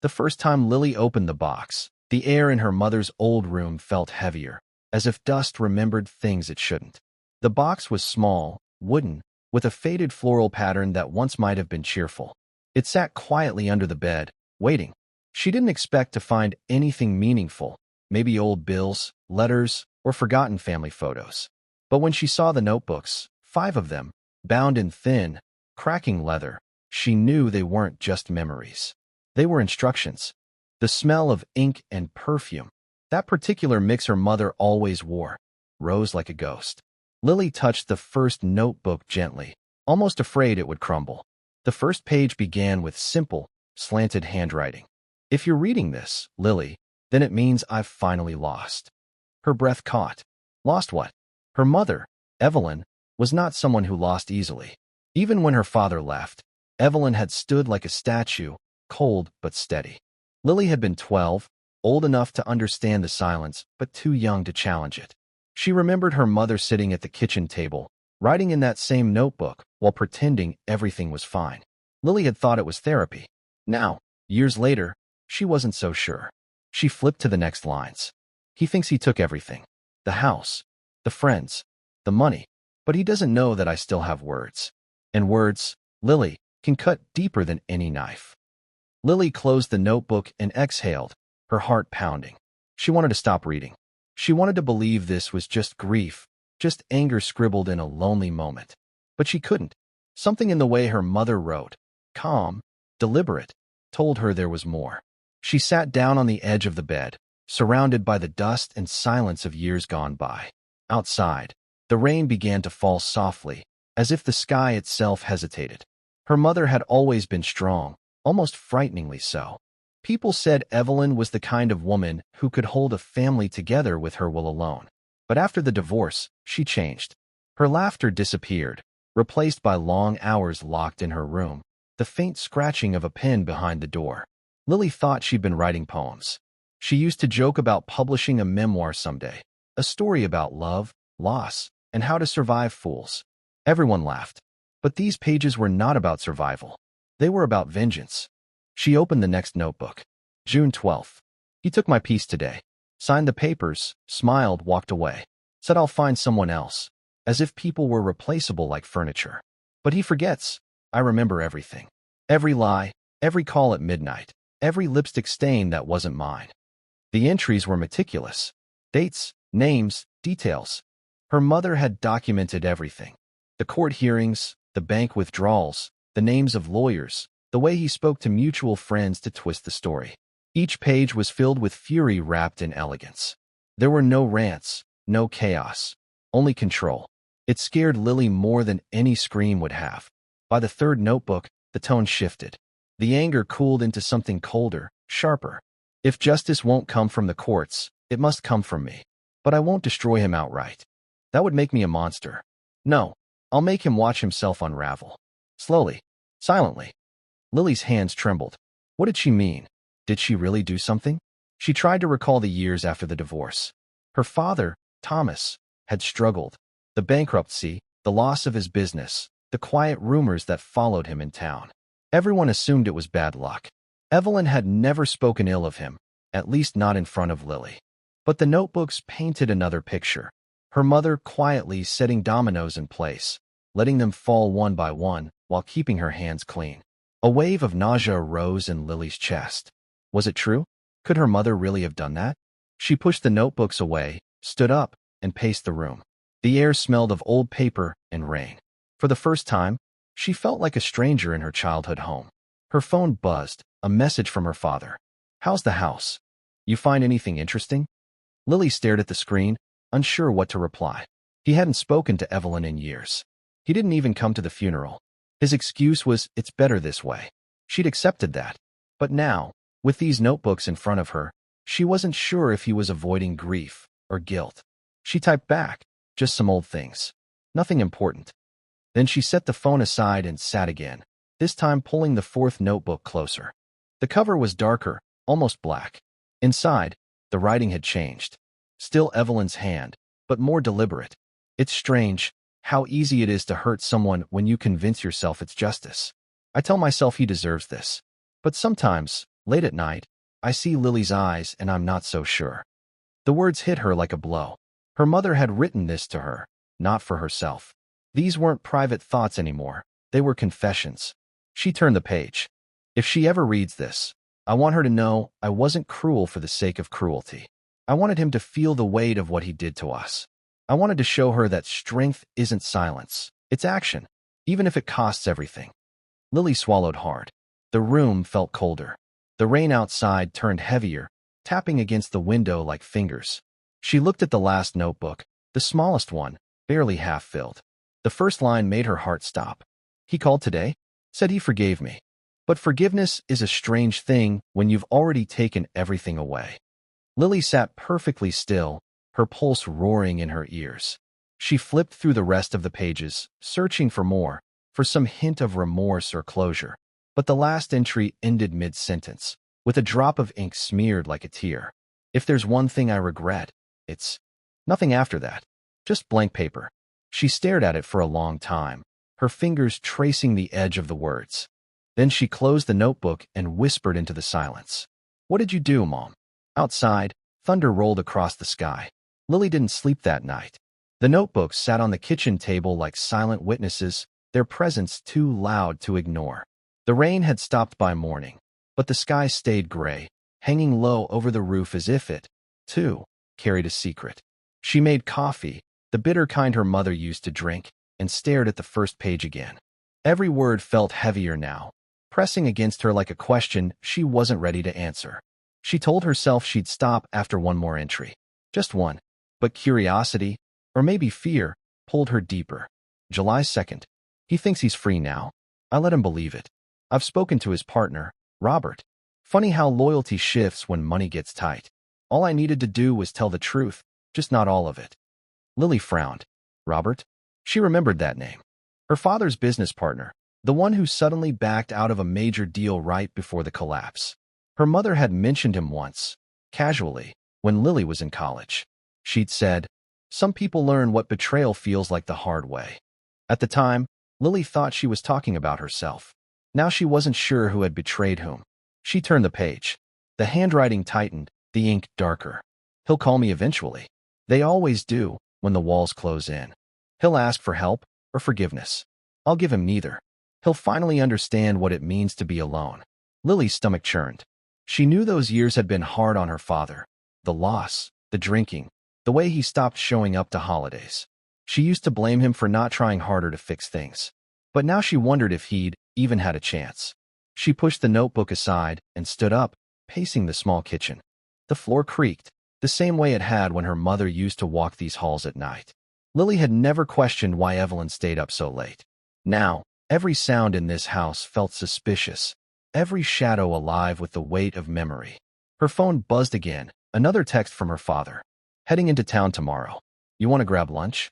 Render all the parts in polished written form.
The first time Lily opened the box, the air in her mother's old room felt heavier, as if dust remembered things it shouldn't. The box was small, wooden, with a faded floral pattern that once might have been cheerful. It sat quietly under the bed, waiting. She didn't expect to find anything meaningful, maybe old bills, letters, or forgotten family photos. But when she saw the notebooks, 5 of them, bound in thin, cracking leather, she knew they weren't just memories. They were instructions. The smell of ink and perfume, that particular mix her mother always wore, rose like a ghost. Lily touched the first notebook gently, almost afraid it would crumble. The first page began with simple, slanted handwriting. "If you're reading this, Lily, then it means I've finally lost." Her breath caught. Lost what? Her mother, Evelyn, was not someone who lost easily. Even when her father left, Evelyn had stood like a statue, cold but steady. Lily had been 12, old enough to understand the silence, but too young to challenge it. She remembered her mother sitting at the kitchen table, writing in that same notebook while pretending everything was fine. Lily had thought it was therapy. Now, years later, she wasn't so sure. She flipped to the next lines. "He thinks he took everything. The house, the friends, the money, but he doesn't know that I still have words. And words, Lily, can cut deeper than any knife." Lily closed the notebook and exhaled, her heart pounding. She wanted to stop reading. She wanted to believe this was just grief, just anger scribbled in a lonely moment. But she couldn't. Something in the way her mother wrote, calm, deliberate, told her there was more. She sat down on the edge of the bed, surrounded by the dust and silence of years gone by. Outside, the rain began to fall softly, as if the sky itself hesitated. Her mother had always been strong, almost frighteningly so. People said Evelyn was the kind of woman who could hold a family together with her will alone. But after the divorce, she changed. Her laughter disappeared, replaced by long hours locked in her room, the faint scratching of a pen behind the door. Lily thought she'd been writing poems. She used to joke about publishing a memoir someday, a story about love, loss, and how to survive fools. Everyone laughed. But these pages were not about survival. They were about vengeance. She opened the next notebook. June 12th. "He took my piece today. Signed the papers, smiled, walked away. Said I'll find someone else, as if people were replaceable like furniture. But he forgets. I remember everything. Every lie, every call at midnight, every lipstick stain that wasn't mine." The entries were meticulous. Dates, names, details. Her mother had documented everything. The court hearings, the bank withdrawals, the names of lawyers, the way he spoke to mutual friends to twist the story. Each page was filled with fury wrapped in elegance. There were no rants, no chaos, only control. It scared Lily more than any scream would have. By the third notebook, the tone shifted. The anger cooled into something colder, sharper. "If justice won't come from the courts, it must come from me. But I won't destroy him outright. That would make me a monster. No, I'll make him watch himself unravel. Slowly, silently." Lily's hands trembled. What did she mean? Did she really do something? She tried to recall the years after the divorce. Her father, Thomas, had struggled. The bankruptcy, the loss of his business, the quiet rumors that followed him in town. Everyone assumed it was bad luck. Evelyn had never spoken ill of him, at least not in front of Lily. But the notebooks painted another picture. Her mother quietly setting dominoes in place, letting them fall one by one while keeping her hands clean. A wave of nausea rose in Lily's chest. Was it true? Could her mother really have done that? She pushed the notebooks away, stood up, and paced the room. The air smelled of old paper and rain. For the first time, she felt like a stranger in her childhood home. Her phone buzzed, a message from her father. "How's the house? You find anything interesting?" Lily stared at the screen, unsure what to reply. He hadn't spoken to Evelyn in years. He didn't even come to the funeral. His excuse was, "It's better this way." She'd accepted that. But now, with these notebooks in front of her, she wasn't sure if he was avoiding grief or guilt. She typed back, "Just some old things. Nothing important." Then she set the phone aside and sat again, this time pulling the fourth notebook closer. The cover was darker, almost black. Inside, the writing had changed. Still Evelyn's hand, but more deliberate. It's strange how easy it is to hurt someone when you convince yourself it's justice. I tell myself he deserves this. But sometimes, Late at night, I see Lily's eyes and I'm not so sure. The words hit her like a blow. Her mother had written this to her, not for herself. These weren't private thoughts anymore. They were confessions. She turned the page. If she ever reads this, I want her to know I wasn't cruel for the sake of cruelty. I wanted him to feel the weight of what he did to us. I wanted to show her that strength isn't silence. It's action, even if it costs everything. Lily swallowed hard. The room felt colder. The rain outside turned heavier, tapping against the window like fingers. She looked at the last notebook, the smallest one, barely half filled. The first line made her heart stop. He called today, said he forgave me. But forgiveness is a strange thing when you've already taken everything away. Lily sat perfectly still, her pulse roaring in her ears. She flipped through the rest of the pages, searching for more, for some hint of remorse or closure. But the last entry ended mid-sentence, with a drop of ink smeared like a tear. If there's one thing I regret, it's nothing after that. Just blank paper. She stared at it for a long time, her fingers tracing the edge of the words. Then she closed the notebook and whispered into the silence. What did you do, Mom? Outside, thunder rolled across the sky. Lily didn't sleep that night. The notebooks sat on the kitchen table like silent witnesses, their presence too loud to ignore. The rain had stopped by morning, but the sky stayed gray, hanging low over the roof as if it, too, carried a secret. She made coffee, the bitter kind her mother used to drink, and stared at the first page again. Every word felt heavier now, pressing against her like a question she wasn't ready to answer. She told herself she'd stop after one more entry. Just one. But curiosity, or maybe fear, pulled her deeper. July 2nd. He thinks he's free now. I let him believe it. I've spoken to his partner, Robert. Funny how loyalty shifts when money gets tight. All I needed to do was tell the truth, just not all of it. Lily frowned. Robert? She remembered that name. Her father's business partner, the one who suddenly backed out of a major deal right before the collapse. Her mother had mentioned him once, casually, when Lily was in college. She'd said, "Some people learn what betrayal feels like the hard way." At the time, Lily thought she was talking about herself. Now she wasn't sure who had betrayed whom. She turned the page. The handwriting tightened, the ink darker. He'll call me eventually. They always do, when the walls close in. He'll ask for help or forgiveness. I'll give him neither. He'll finally understand what it means to be alone. Lily's stomach churned. She knew those years had been hard on her father. The loss, the drinking, the way he stopped showing up to holidays. She used to blame him for not trying harder to fix things. But now she wondered if he'd even had a chance. She pushed the notebook aside and stood up, pacing the small kitchen. The floor creaked, the same way it had when her mother used to walk these halls at night. Lily had never questioned why Evelyn stayed up so late. Now, every sound in this house felt suspicious, every shadow alive with the weight of memory. Her phone buzzed again, another text from her father. Heading into town tomorrow. You want to grab lunch?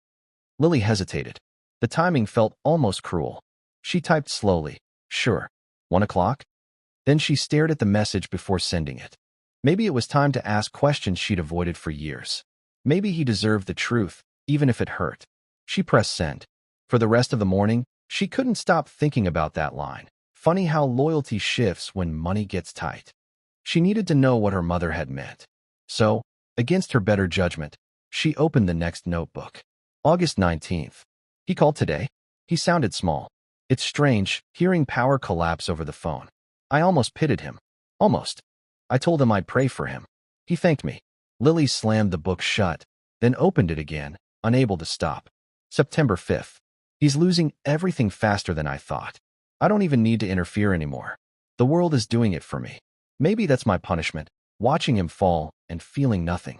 Lily hesitated. The timing felt almost cruel. She typed slowly, sure. 1 o'clock? Then she stared at the message before sending it. Maybe it was time to ask questions she'd avoided for years. Maybe he deserved the truth, even if it hurt. She pressed send. For the rest of the morning, she couldn't stop thinking about that line. Funny how loyalty shifts when money gets tight. She needed to know what her mother had meant. So, against her better judgment, she opened the next notebook. August 19th. He called today. He sounded small. It's strange, hearing power collapse over the phone. I almost pitied him. Almost. I told him I'd pray for him. He thanked me. Lily slammed the book shut, then opened it again, unable to stop. September 5th. He's losing everything faster than I thought. I don't even need to interfere anymore. The world is doing it for me. Maybe that's my punishment, watching him fall and feeling nothing.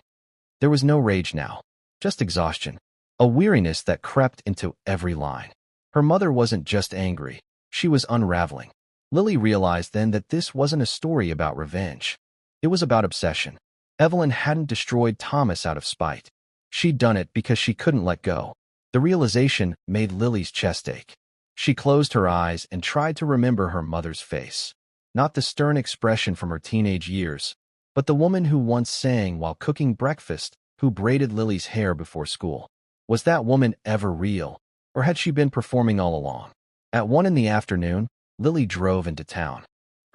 There was no rage now, just exhaustion, a weariness that crept into every line. Her mother wasn't just angry, she was unraveling. Lily realized then that this wasn't a story about revenge. It was about obsession. Evelyn hadn't destroyed Thomas out of spite. She'd done it because she couldn't let go. The realization made Lily's chest ache. She closed her eyes and tried to remember her mother's face. Not the stern expression from her teenage years, but the woman who once sang while cooking breakfast, who braided Lily's hair before school. Was that woman ever real, or had she been performing all along? At 1 in the afternoon, Lily drove into town.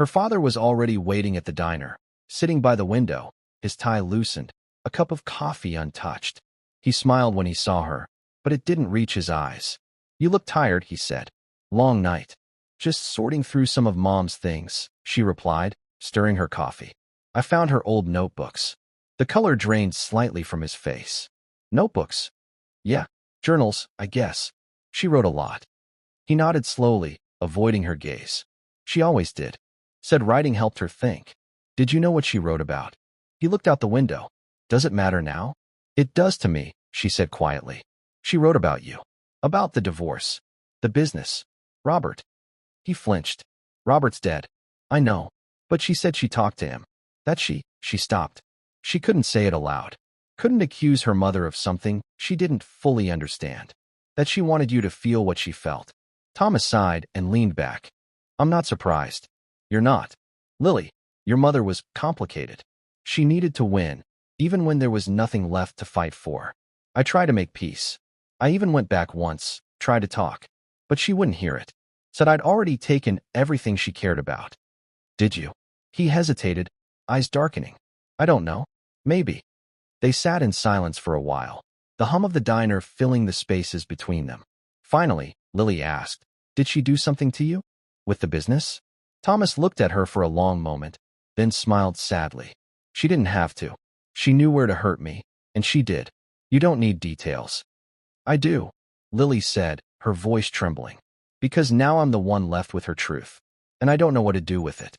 Her father was already waiting at the diner, sitting by the window, his tie loosened, a cup of coffee untouched. He smiled when he saw her, but it didn't reach his eyes. "You look tired," he said. "Long night." "Just sorting through some of Mom's things," she replied, stirring her coffee. "I found her old notebooks." The color drained slightly from his face. "Notebooks?" "Yeah, journals, I guess. She wrote a lot." He nodded slowly, avoiding her gaze. "She always did." Said writing helped her think. "Did you know what she wrote about?" He looked out the window. "Does it matter now?" "It does to me," she said quietly. "She wrote about you. About the divorce. The business. Robert." He flinched. "Robert's dead." "I know. But she said she talked to him." "That she stopped. She couldn't say it aloud. Couldn't accuse her mother of something she didn't fully understand. That she wanted you to feel what she felt." Thomas sighed and leaned back. "I'm not surprised." "You're not. Lily, your mother was complicated. She needed to win, even when there was nothing left to fight for. I tried to make peace. I even went back once, tried to talk. But she wouldn't hear it. Said I'd already taken everything she cared about." "Did you?" He hesitated, eyes darkening. "I don't know. Maybe." They sat in silence for a while, the hum of the diner filling the spaces between them. Finally, Lily asked, "Did she do something to you? With the business?" Thomas looked at her for a long moment, then smiled sadly. "She didn't have to. She knew where to hurt me, and she did. You don't need details." "I do," Lily said, her voice trembling. "Because now I'm the one left with her truth, and I don't know what to do with it."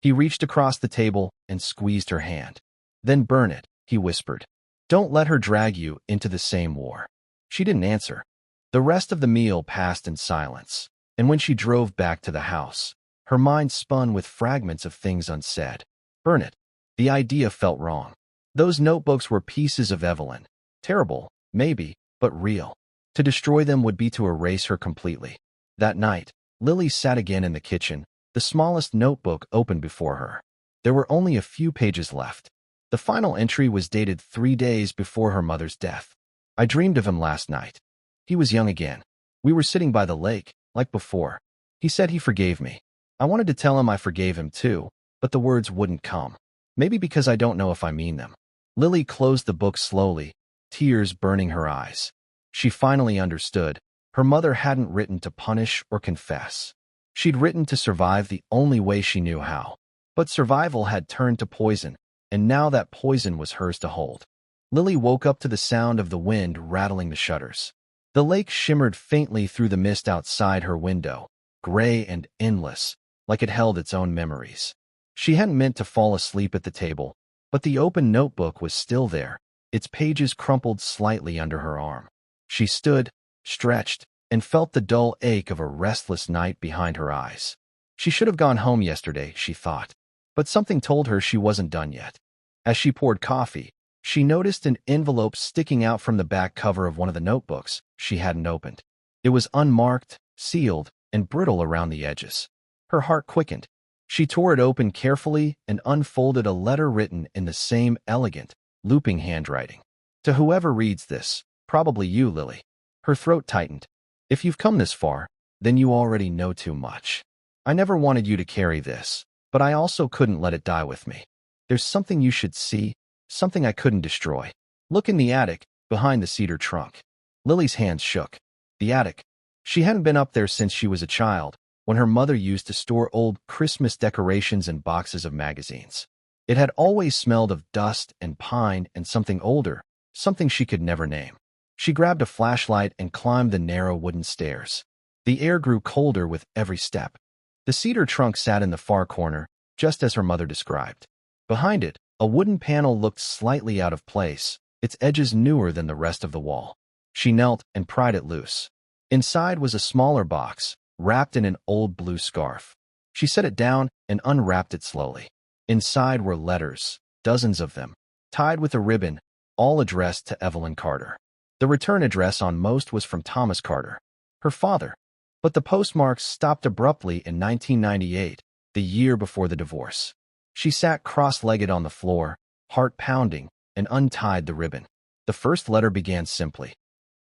He reached across the table and squeezed her hand. "Then burn it," he whispered. "Don't let her drag you into the same war." She didn't answer. The rest of the meal passed in silence, and when she drove back to the house, her mind spun with fragments of things unsaid. Burn it. The idea felt wrong. Those notebooks were pieces of Evelyn. Terrible, maybe, but real. To destroy them would be to erase her completely. That night, Lily sat again in the kitchen, the smallest notebook open before her. There were only a few pages left. The final entry was dated 3 days before her mother's death. "I dreamed of him last night. He was young again. We were sitting by the lake, like before. He said he forgave me. I wanted to tell him I forgave him too, but the words wouldn't come. Maybe because I don't know if I mean them." Lily closed the book slowly, tears burning her eyes. She finally understood. Her mother hadn't written to punish or confess. She'd written to survive the only way she knew how. But survival had turned to poison, and now that poison was hers to hold. Lily woke up to the sound of the wind rattling the shutters. The lake shimmered faintly through the mist outside her window, gray and endless, like it held its own memories. She hadn't meant to fall asleep at the table, but the open notebook was still there, its pages crumpled slightly under her arm. She stood, stretched, and felt the dull ache of a restless night behind her eyes. She should have gone home yesterday, she thought, but something told her she wasn't done yet. As she poured coffee, she noticed an envelope sticking out from the back cover of one of the notebooks she hadn't opened. It was unmarked, sealed, and brittle around the edges. Her heart quickened. She tore it open carefully and unfolded a letter written in the same elegant, looping handwriting. "To whoever reads this, probably you, Lily." Her throat tightened. "If you've come this far, then you already know too much. I never wanted you to carry this, but I also couldn't let it die with me. There's something you should see, something I couldn't destroy. Look in the attic, behind the cedar trunk." Lily's hands shook. The attic. She hadn't been up there since she was a child, when her mother used to store old Christmas decorations and boxes of magazines. It had always smelled of dust and pine and something older, something she could never name. She grabbed a flashlight and climbed the narrow wooden stairs. The air grew colder with every step. The cedar trunk sat in the far corner, just as her mother described. Behind it, a wooden panel looked slightly out of place, its edges newer than the rest of the wall. She knelt and pried it loose. Inside was a smaller box, wrapped in an old blue scarf. She set it down and unwrapped it slowly. Inside were letters, dozens of them, tied with a ribbon, all addressed to Evelyn Carter. The return address on most was from Thomas Carter, her father, but the postmarks stopped abruptly in 1998, the year before the divorce. She sat cross-legged on the floor, heart pounding, and untied the ribbon. The first letter began simply,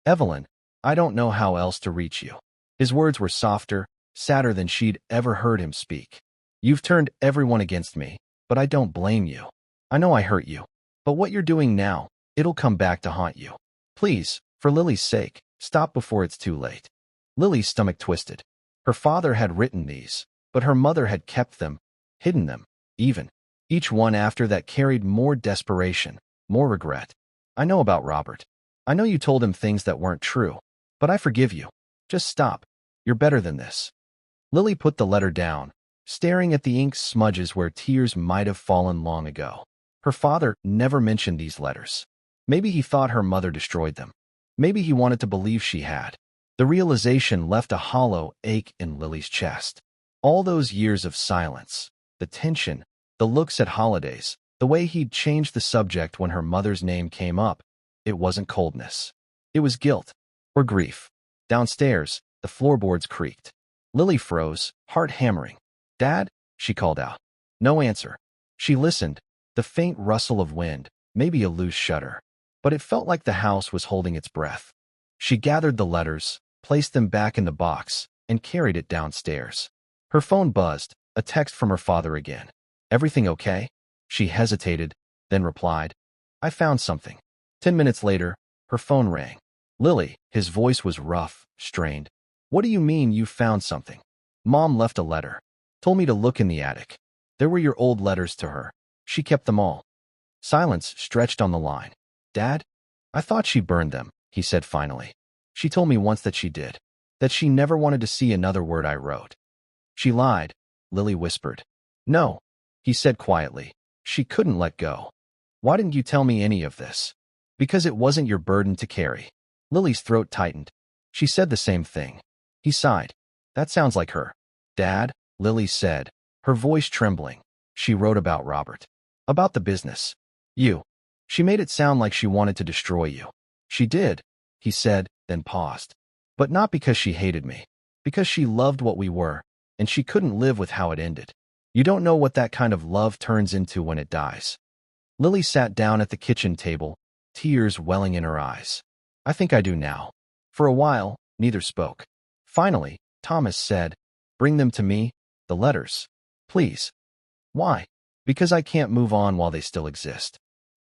"Evelyn, I don't know how else to reach you." His words were softer, sadder than she'd ever heard him speak. You've turned everyone against me, but I don't blame you. I know I hurt you. But what you're doing now, it'll come back to haunt you. Please, for Lily's sake, stop before it's too late. Lily's stomach twisted. Her father had written these, but her mother had kept them, hidden them, even. Each one after that carried more desperation, more regret. I know about Robert. I know you told him things that weren't true, but I forgive you. Just stop. You're better than this. Lily put the letter down, staring at the ink smudges where tears might have fallen long ago. Her father never mentioned these letters. Maybe he thought her mother destroyed them. Maybe he wanted to believe she had. The realization left a hollow ache in Lily's chest. All those years of silence, the tension, the looks at holidays, the way he'd changed the subject when her mother's name came up, it wasn't coldness. It was guilt or grief. Downstairs, the floorboards creaked. Lily froze, heart hammering. "Dad?" she called out. No answer. She listened, the faint rustle of wind, maybe a loose shutter. But it felt like the house was holding its breath. She gathered the letters, placed them back in the box, and carried it downstairs. Her phone buzzed, a text from her father again. "Everything okay?" She hesitated, then replied, "I found something." 10 minutes later, her phone rang. "Lily," his voice was rough, strained. "What do you mean you found something?" "Mom left a letter. Told me to look in the attic. There were your old letters to her. She kept them all." Silence stretched on the line. "Dad? I thought she burned them," he said finally. "She told me once that she did. That she never wanted to see another word I wrote." "She lied," Lily whispered. "No," he said quietly. She couldn't let go. "Why didn't you tell me any of this?" "Because it wasn't your burden to carry." Lily's throat tightened. She said the same thing. He sighed. "That sounds like her." "Dad," Lily said, her voice trembling. "She wrote about Robert. About the business. You. She made it sound like she wanted to destroy you." "She did," he said, then paused. "But not because she hated me. Because she loved what we were, and she couldn't live with how it ended. You don't know what that kind of love turns into when it dies." Lily sat down at the kitchen table, tears welling in her eyes. "I think I do now." For a while, neither spoke. Finally, Thomas said, "Bring them to me, the letters. Please." "Why?" "Because I can't move on while they still exist."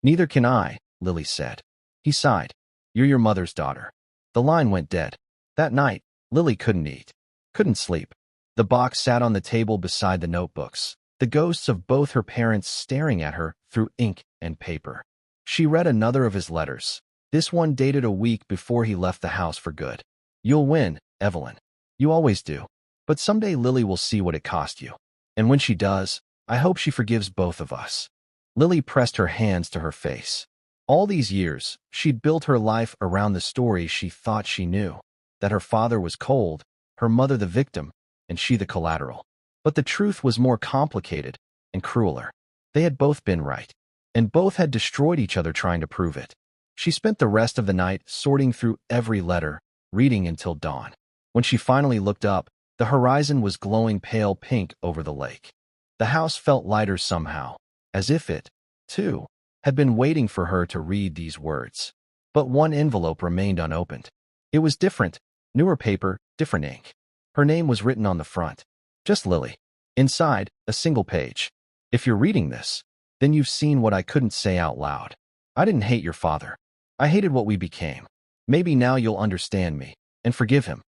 "Neither can I," Lily said. He sighed. "You're your mother's daughter." The line went dead. That night, Lily couldn't eat, couldn't sleep. The box sat on the table beside the notebooks, the ghosts of both her parents staring at her through ink and paper. She read another of his letters. This one dated a week before he left the house for good. "You'll win, Evelyn. You always do. But someday Lily will see what it cost you. And when she does, I hope she forgives both of us." Lily pressed her hands to her face. All these years, she'd built her life around the story she thought she knew. That her father was cold, her mother the victim, and she the collateral. But the truth was more complicated and crueler. They had both been right, and both had destroyed each other trying to prove it. She spent the rest of the night sorting through every letter, reading until dawn. When she finally looked up, the horizon was glowing pale pink over the lake. The house felt lighter somehow, as if it, too, had been waiting for her to read these words. But one envelope remained unopened. It was different, newer paper, different ink. Her name was written on the front. Just Lily. Inside, a single page. "If you're reading this, then you've seen what I couldn't say out loud. I didn't hate your father. I hated what we became. Maybe now you'll understand me and forgive him."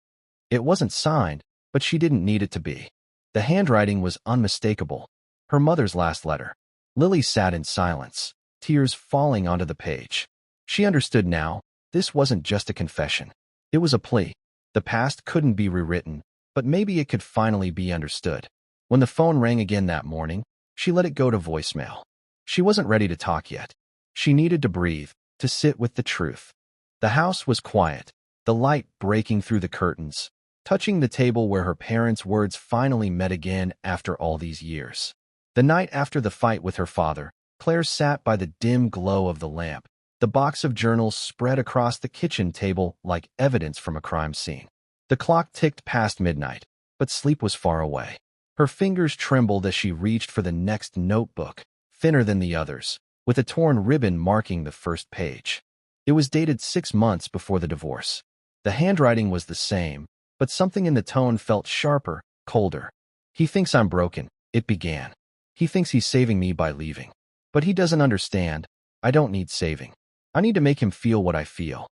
It wasn't signed, but she didn't need it to be. The handwriting was unmistakable. Her mother's last letter. Lily sat in silence, tears falling onto the page. She understood now. This wasn't just a confession. It was a plea. The past couldn't be rewritten, but maybe it could finally be understood. When the phone rang again that morning, she let it go to voicemail. She wasn't ready to talk yet. She needed to breathe, to sit with the truth. The house was quiet, the light breaking through the curtains, touching the table where her parents' words finally met again after all these years. The night after the fight with her father, Claire sat by the dim glow of the lamp, the box of journals spread across the kitchen table like evidence from a crime scene. The clock ticked past midnight, but sleep was far away. Her fingers trembled as she reached for the next notebook, thinner than the others, with a torn ribbon marking the first page. It was dated 6 months before the divorce. The handwriting was the same, but something in the tone felt sharper, colder. "He thinks I'm broken," It began. He thinks he's saving me by leaving. But he doesn't understand. I don't need saving. I need to make him feel what I feel.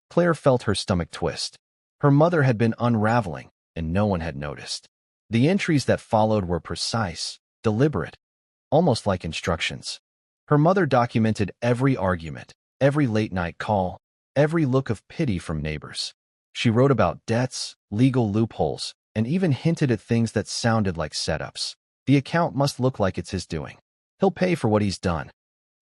Claire felt her stomach twist. Her mother had been unraveling, and no one had noticed. The entries that followed were precise, deliberate, almost like instructions. Her mother documented every argument, every late-night call, every look of pity from neighbors. She wrote about debts, legal loopholes, and even hinted at things that sounded like setups. The account must look like it's his doing. He'll pay for what he's done.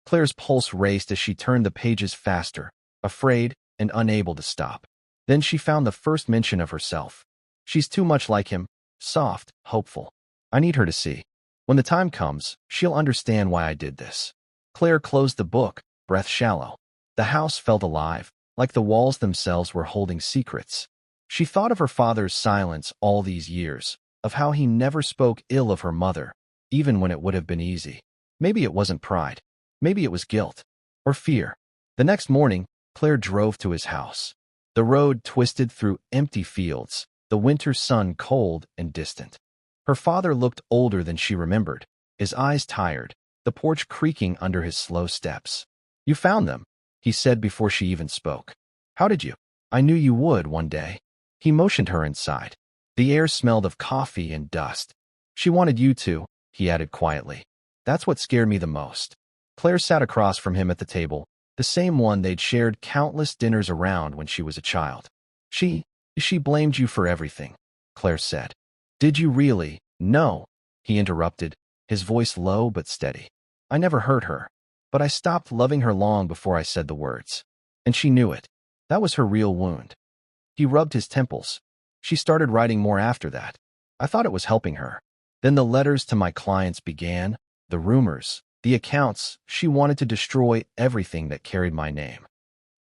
Claire's pulse raced as she turned the pages faster, afraid and unable to stop. Then she found the first mention of herself. She's too much like him, soft, hopeful. I need her to see. When the time comes, she'll understand why I did this. Claire closed the book, breath shallow. The house felt alive, like the walls themselves were holding secrets. She thought of her father's silence all these years, of how he never spoke ill of her mother, even when it would have been easy. Maybe it wasn't pride. Maybe it was guilt. Or fear. The next morning, Claire drove to his house. The road twisted through empty fields, the winter sun cold and distant. Her father looked older than she remembered, his eyes tired, the porch creaking under his slow steps. "You found them," he said before she even spoke. "How did you?" "I knew you would one day." He motioned her inside. The air smelled of coffee and dust. "She wanted you to," he added quietly. "That's what scared me the most." Claire sat across from him at the table, the same one they'd shared countless dinners around when she was a child. She blamed you for everything," Claire said. "Did you really?" "No," he interrupted, his voice low but steady. "I never hurt her. But I stopped loving her long before I said the words. And she knew it. That was her real wound." He rubbed his temples. "She started writing more after that. I thought it was helping her. Then the letters to my clients began, the rumors, the accounts. She wanted to destroy everything that carried my name."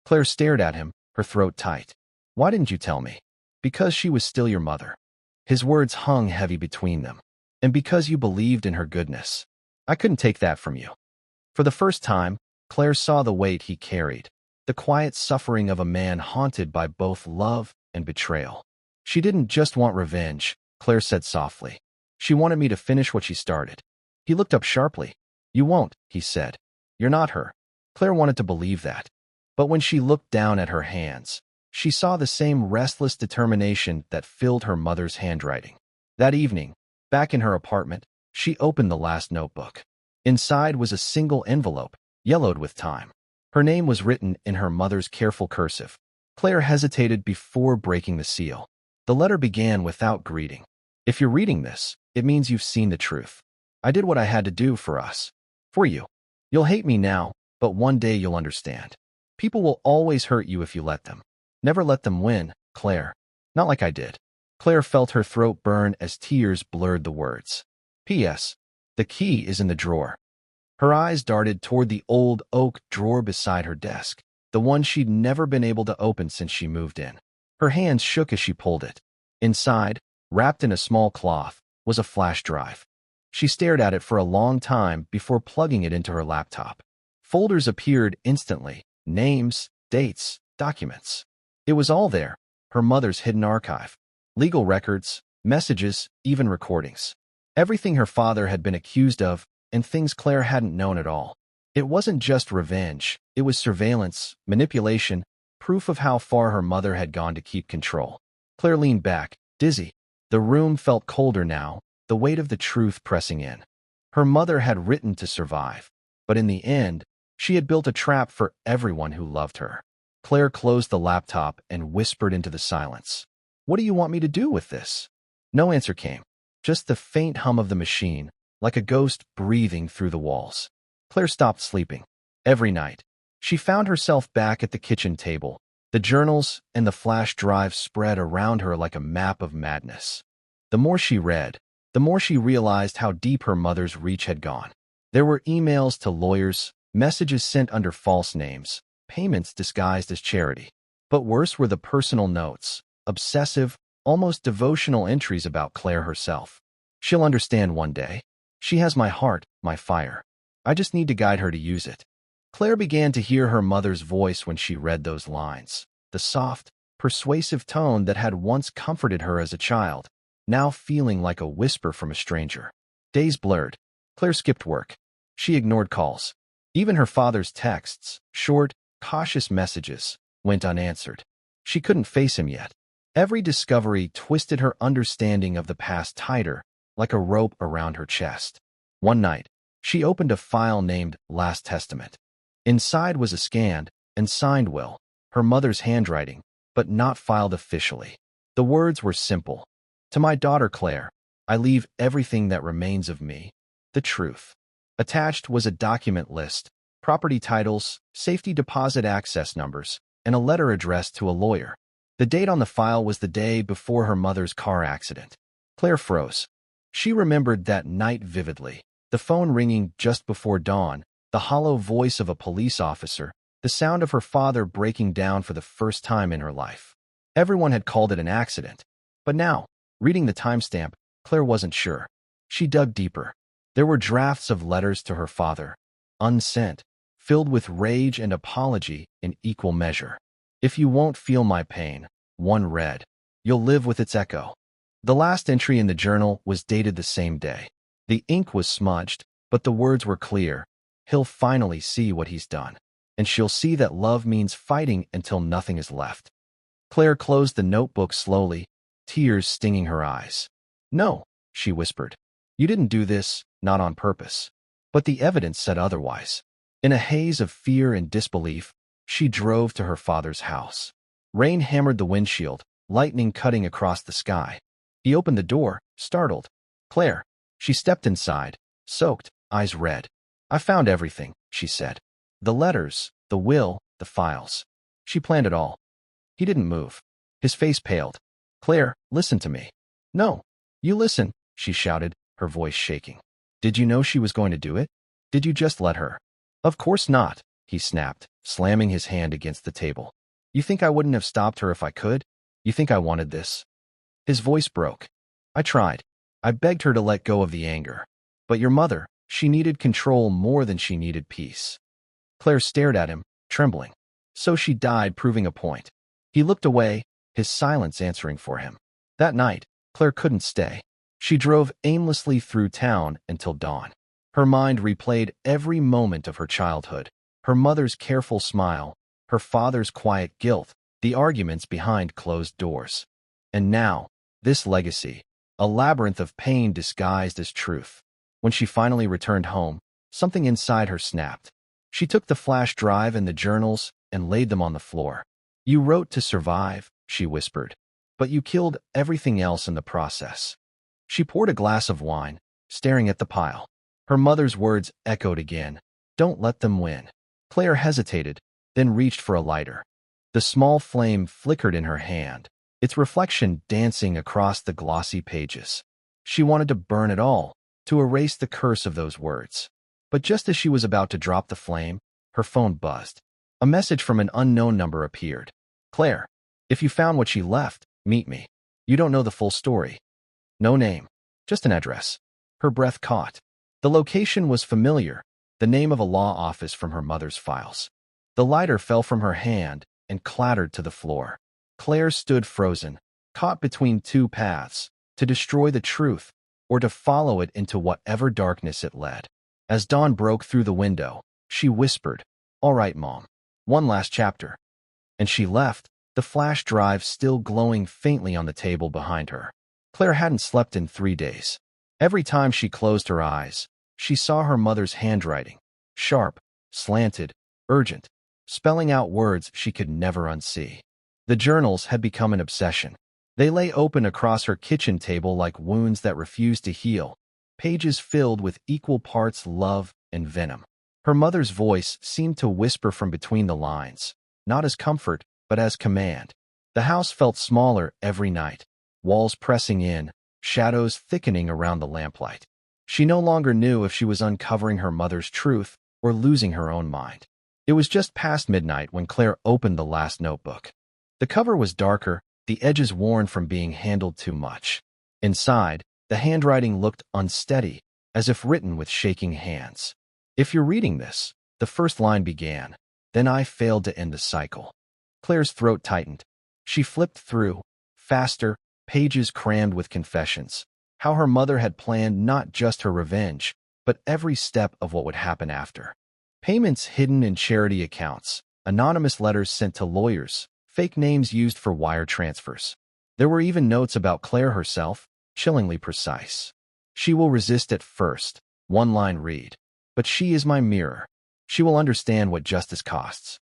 Claire stared at him, her throat tight. "Why didn't you tell me?" "Because she was still your mother." His words hung heavy between them. "And because you believed in her goodness. I couldn't take that from you." For the first time, Claire saw the weight he carried, the quiet suffering of a man haunted by both love and betrayal. "She didn't just want revenge," Claire said softly. "She wanted me to finish what she started." He looked up sharply. "You won't," he said. "You're not her." Claire wanted to believe that. But when she looked down at her hands, she saw the same restless determination that filled her mother's handwriting. That evening, back in her apartment, she opened the last notebook. Inside was a single envelope, yellowed with time. Her name was written in her mother's careful cursive. Claire hesitated before breaking the seal. The letter began without greeting. "If you're reading this, it means you've seen the truth. I did what I had to do for us. For you. You'll hate me now, but one day you'll understand. People will always hurt you if you let them. Never let them win, Claire. Not like I did." Claire felt her throat burn as tears blurred the words. "P.S. The key is in the drawer." Her eyes darted toward the old oak drawer beside her desk, the one she'd never been able to open since she moved in. Her hands shook as she pulled it. Inside, wrapped in a small cloth, was a flash drive. She stared at it for a long time before plugging it into her laptop. Folders appeared instantly, names, dates, documents. It was all there, her mother's hidden archive. Legal records, messages, even recordings. Everything her father had been accused of, and things Claire hadn't known at all. It wasn't just revenge, it was surveillance, manipulation, proof of how far her mother had gone to keep control. Claire leaned back, dizzy. The room felt colder now, the weight of the truth pressing in. Her mother had written to survive, but in the end, she had built a trap for everyone who loved her. Claire closed the laptop and whispered into the silence. "What do you want me to do with this?" No answer came, just the faint hum of the machine, like a ghost breathing through the walls. Claire stopped sleeping. Every night, she found herself back at the kitchen table, the journals and the flash drive spread around her like a map of madness. The more she read, the more she realized how deep her mother's reach had gone. There were emails to lawyers, messages sent under false names, payments disguised as charity. But worse were the personal notes, obsessive, almost devotional entries about Claire herself. "She'll understand one day. She has my heart, my fire. I just need to guide her to use it." Claire began to hear her mother's voice when she read those lines, the soft, persuasive tone that had once comforted her as a child, now feeling like a whisper from a stranger. Days blurred. Claire skipped work. She ignored calls. Even her father's texts, short, cautious messages, went unanswered. She couldn't face him yet. Every discovery twisted her understanding of the past tighter, like a rope around her chest. One night, she opened a file named Last Testament. Inside was a scanned and signed will, her mother's handwriting, but not filed officially. The words were simple. To my daughter Claire, I leave everything that remains of me, the truth. Attached was a document list, property titles, safety deposit access numbers, and a letter addressed to a lawyer. The date on the file was the day before her mother's car accident. Claire froze. She remembered that night vividly, the phone ringing just before dawn, the hollow voice of a police officer, the sound of her father breaking down for the first time in her life. Everyone had called it an accident. But now, reading the timestamp, Claire wasn't sure. She dug deeper. There were drafts of letters to her father, unsent, filled with rage and apology in equal measure. If you won't feel my pain, one read, you'll live with its echo. The last entry in the journal was dated the same day. The ink was smudged, but the words were clear. He'll finally see what he's done, and she'll see that love means fighting until nothing is left. Claire closed the notebook slowly, tears stinging her eyes. No, she whispered. You didn't do this, not on purpose. But the evidence said otherwise. In a haze of fear and disbelief, she drove to her father's house. Rain hammered the windshield, lightning cutting across the sky. He opened the door, startled. Claire. She stepped inside, soaked, eyes red. I found everything, she said. The letters, the will, the files. She planned it all. He didn't move. His face paled. Claire, listen to me. No. You listen, she shouted, her voice shaking. Did you know she was going to do it? Did you just let her? Of course not, he snapped, slamming his hand against the table. You think I wouldn't have stopped her if I could? You think I wanted this? His voice broke. I tried. I begged her to let go of the anger. But your mother, she needed control more than she needed peace. Claire stared at him, trembling. So she died, proving a point. He looked away, his silence answering for him. That night, Claire couldn't stay. She drove aimlessly through town until dawn. Her mind replayed every moment of her childhood, her mother's careful smile, her father's quiet guilt, the arguments behind closed doors. And now, this legacy, a labyrinth of pain disguised as truth. When she finally returned home, something inside her snapped. She took the flash drive and the journals and laid them on the floor. You wrote to survive, she whispered, but you killed everything else in the process. She poured a glass of wine, staring at the pile. Her mother's words echoed again. Don't let them win. Claire hesitated, then reached for a lighter. The small flame flickered in her hand, its reflection dancing across the glossy pages. She wanted to burn it all, to erase the curse of those words. But just as she was about to drop the flame, her phone buzzed. A message from an unknown number appeared. Claire, if you found what she left, meet me. You don't know the full story. No name, just an address. Her breath caught. The location was familiar, the name of a law office from her mother's files. The lighter fell from her hand and clattered to the floor. Claire stood frozen, caught between two paths, to destroy the truth or to follow it into whatever darkness it led. As dawn broke through the window, she whispered, All right, Mom. One last chapter. And she left, the flash drive still glowing faintly on the table behind her. Claire hadn't slept in 3 days. Every time she closed her eyes, she saw her mother's handwriting, sharp, slanted, urgent, spelling out words she could never unsee. The journals had become an obsession. They lay open across her kitchen table like wounds that refused to heal, pages filled with equal parts love and venom. Her mother's voice seemed to whisper from between the lines, not as comfort, but as command. The house felt smaller every night, walls pressing in, shadows thickening around the lamplight. She no longer knew if she was uncovering her mother's truth or losing her own mind. It was just past midnight when Claire opened the last notebook. The cover was darker, the edges worn from being handled too much. Inside, the handwriting looked unsteady, as if written with shaking hands. If you're reading this, the first line began, then I failed to end the cycle. Claire's throat tightened. She flipped through, faster, pages crammed with confessions. how her mother had planned not just her revenge, but every step of what would happen after. Payments hidden in charity accounts, anonymous letters sent to lawyers, fake names used for wire transfers. There were even notes about Claire herself, chillingly precise. She will resist at first, one line read. But she is my mirror. She will understand what justice costs.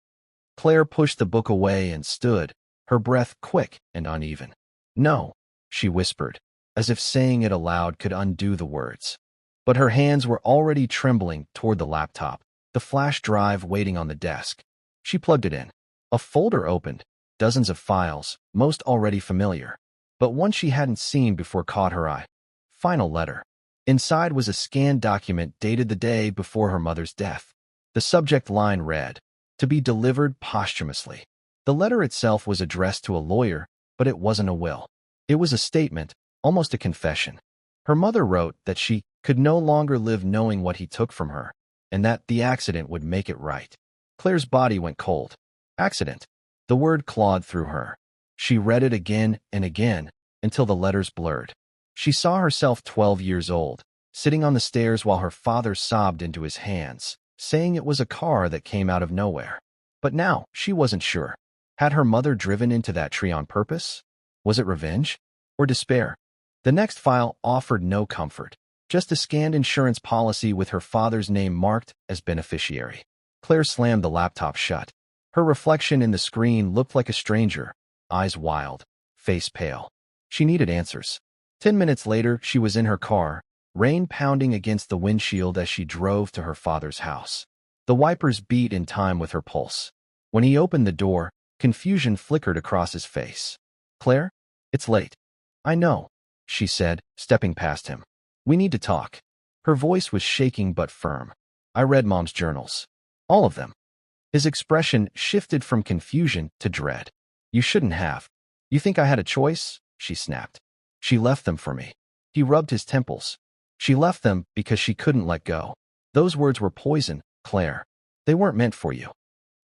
Claire pushed the book away and stood, her breath quick and uneven. No, she whispered, as if saying it aloud could undo the words. But her hands were already trembling toward the laptop, the flash drive waiting on the desk. She plugged it in. A folder opened, dozens of files, most already familiar. But one she hadn't seen before caught her eye. Final letter. Inside was a scanned document dated the day before her mother's death. The subject line read, "To be delivered posthumously." The letter itself was addressed to a lawyer, but it wasn't a will. It was a statement, almost a confession. Her mother wrote that she could no longer live knowing what he took from her, and that the accident would make it right. Claire's body went cold. Accident. The word clawed through her. She read it again and again, until the letters blurred. She saw herself 12 years old, sitting on the stairs while her father sobbed into his hands, saying it was a car that came out of nowhere. But now, she wasn't sure. Had her mother driven into that tree on purpose? Was it revenge? Or despair? The next file offered no comfort, just a scanned insurance policy with her father's name marked as beneficiary. Claire slammed the laptop shut. Her reflection in the screen looked like a stranger, eyes wild, face pale. She needed answers. 10 minutes later, she was in her car, rain pounding against the windshield as she drove to her father's house. The wipers beat in time with her pulse. When he opened the door, confusion flickered across his face. "Claire? It's late." "I know," she said, stepping past him. "We need to talk." Her voice was shaking but firm. "I read Mom's journals. All of them." His expression shifted from confusion to dread. "You shouldn't have. You think I had a choice?" she snapped. "She left them for me." He rubbed his temples. "She left them because she couldn't let go. Those words were poison, Claire. They weren't meant for you."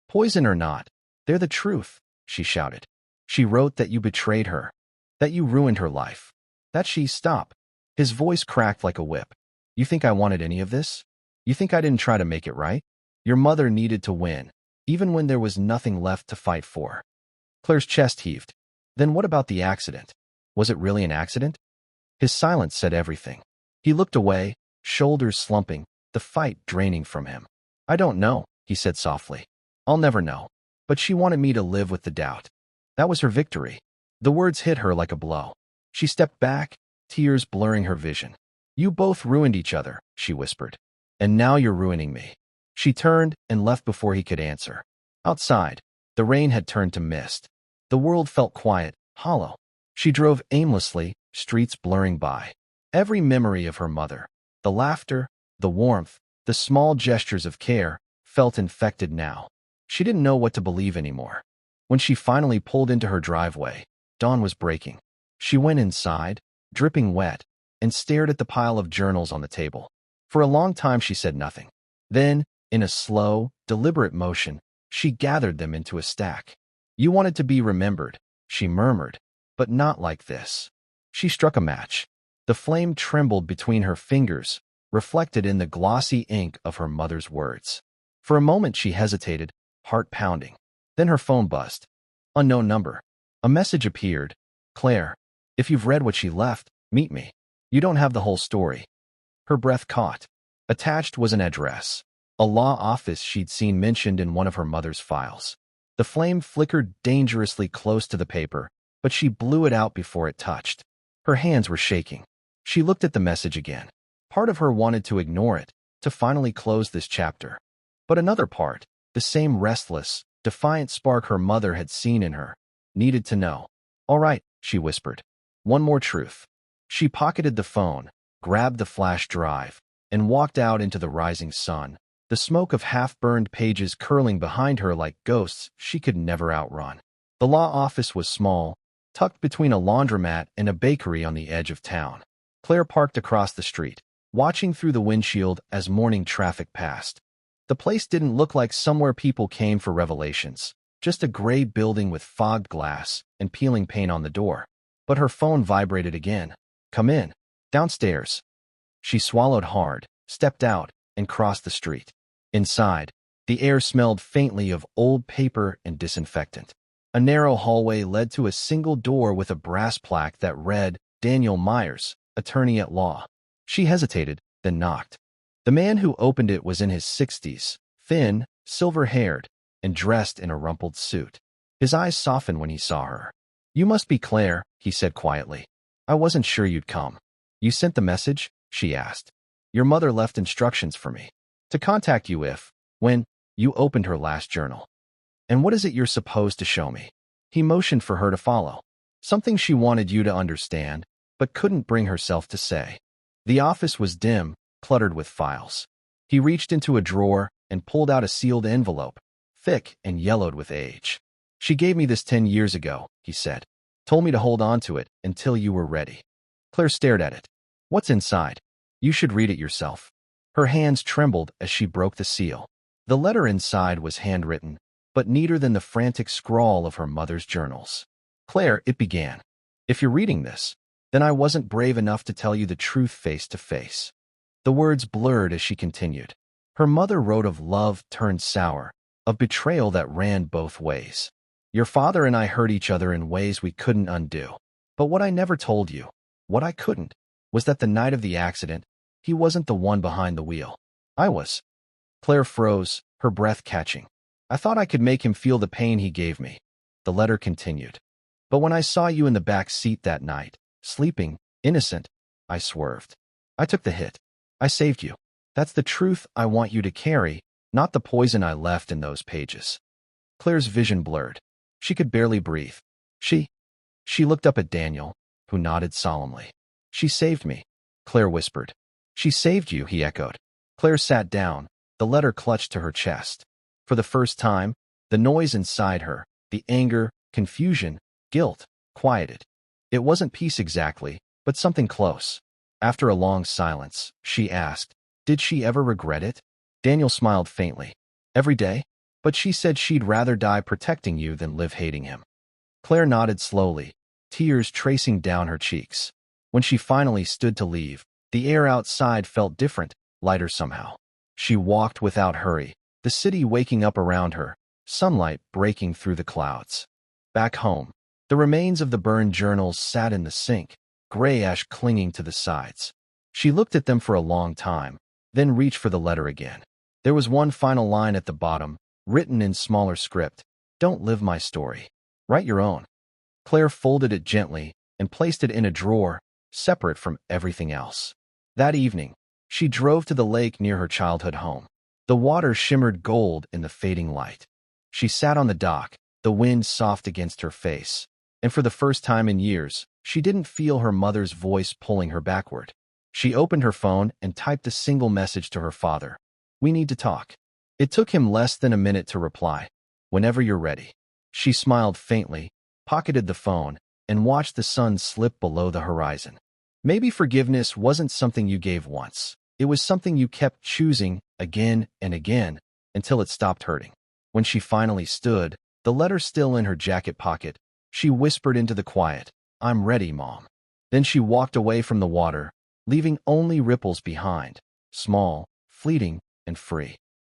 "Poison or not, they're the truth," she shouted. "She wrote that you betrayed her, that you ruined her life, that she—" "Stop." His voice cracked like a whip. "You think I wanted any of this? You think I didn't try to make it right? Your mother needed to win, even when there was nothing left to fight for." Claire's chest heaved. "Then what about the accident? Was it really an accident?" His silence said everything. He looked away, shoulders slumping, the fight draining from him. "I don't know," he said softly. "I'll never know. But she wanted me to live with the doubt. That was her victory." The words hit her like a blow. She stepped back, tears blurring her vision. "You both ruined each other," she whispered. "And now you're ruining me." She turned and left before he could answer. Outside, the rain had turned to mist. The world felt quiet, hollow. She drove aimlessly, streets blurring by. Every memory of her mother, the laughter, the warmth, the small gestures of care, felt infected now. She didn't know what to believe anymore. When she finally pulled into her driveway, dawn was breaking. She went inside, dripping wet, and stared at the pile of journals on the table. For a long time she said nothing. Then, in a slow, deliberate motion, she gathered them into a stack. "You wanted to be remembered," she murmured, "but not like this." She struck a match. The flame trembled between her fingers, reflected in the glossy ink of her mother's words. For a moment she hesitated, heart pounding. Then her phone buzzed. Unknown number. A message appeared. "Claire, if you've read what she left, meet me. You don't have the whole story." Her breath caught. Attached was an address, a law office she'd seen mentioned in one of her mother's files. The flame flickered dangerously close to the paper, but she blew it out before it touched. Her hands were shaking. She looked at the message again. Part of her wanted to ignore it, to finally close this chapter. But another part, the same restless, defiant spark her mother had seen in her, needed to know. "All right," she whispered. "One more truth." She pocketed the phone, grabbed the flash drive, and walked out into the rising sun, the smoke of half-burned pages curling behind her like ghosts she could never outrun. The law office was small, tucked between a laundromat and a bakery on the edge of town. Claire parked across the street, watching through the windshield as morning traffic passed. The place didn't look like somewhere people came for revelations, just a gray building with fogged glass and peeling paint on the door. But her phone vibrated again. "Come in." Downstairs. She swallowed hard, stepped out, and crossed the street. Inside, the air smelled faintly of old paper and disinfectant. A narrow hallway led to a single door with a brass plaque that read, Daniel Myers, attorney at law. She hesitated, then knocked. The man who opened it was in his 60s, thin, silver-haired, and dressed in a rumpled suit. His eyes softened when he saw her. "You must be Claire," he said quietly. "I wasn't sure you'd come." "You sent the message?" she asked. "Your mother left instructions for me to contact you when you opened her last journal. And what is it you're supposed to show me?" He motioned for her to follow. Something she wanted you to understand, but couldn't bring herself to say. The office was dim, cluttered with files. He reached into a drawer and pulled out a sealed envelope, thick and yellowed with age. "She gave me this 10 years ago," he said. "Told me to hold on to it until you were ready." Claire stared at it. "What's inside? You should read it yourself." Her hands trembled as she broke the seal. The letter inside was handwritten, but neater than the frantic scrawl of her mother's journals. "Claire," it began, "if you're reading this, then I wasn't brave enough to tell you the truth face to face." The words blurred as she continued. Her mother wrote of love turned sour, of betrayal that ran both ways. "Your father and I hurt each other in ways we couldn't undo. But what I never told you, what I couldn't, was that the night of the accident, he wasn't the one behind the wheel. I was." Claire froze, her breath catching. "I thought I could make him feel the pain he gave me." The letter continued. "But when I saw you in the back seat that night, sleeping, innocent, I swerved. I took the hit. I saved you. That's the truth I want you to carry, not the poison I left in those pages." Claire's vision blurred. She could barely breathe. She looked up at Daniel, who nodded solemnly. "She saved me," Claire whispered. "She saved you," he echoed. Claire sat down, the letter clutched to her chest. For the first time, the noise inside her, the anger, confusion, guilt, quieted. It wasn't peace exactly, but something close. After a long silence, she asked, "Did she ever regret it?" Daniel smiled faintly. "Every day? But she said she'd rather die protecting you than live hating him." Claire nodded slowly, tears tracing down her cheeks. When she finally stood to leave, the air outside felt different, lighter somehow. She walked without hurry, the city waking up around her, sunlight breaking through the clouds. Back home, the remains of the burned journals sat in the sink, gray ash clinging to the sides. She looked at them for a long time, then reached for the letter again. There was one final line at the bottom, written in smaller script. "Don't live my story. Write your own." Claire folded it gently and placed it in a drawer, separate from everything else. That evening, she drove to the lake near her childhood home. The water shimmered gold in the fading light. She sat on the dock, the wind soft against her face, and for the first time in years, she didn't feel her mother's voice pulling her backward. She opened her phone and typed a single message to her father. "We need to talk." It took him less than a minute to reply. "Whenever you're ready." She smiled faintly, pocketed the phone, and watched the sun slip below the horizon. Maybe forgiveness wasn't something you gave once. It was something you kept choosing again and again until it stopped hurting. When she finally stood, the letter still in her jacket pocket, she whispered into the quiet, "I'm ready, Mom." Then she walked away from the water, leaving only ripples behind, small, fleeting, and free.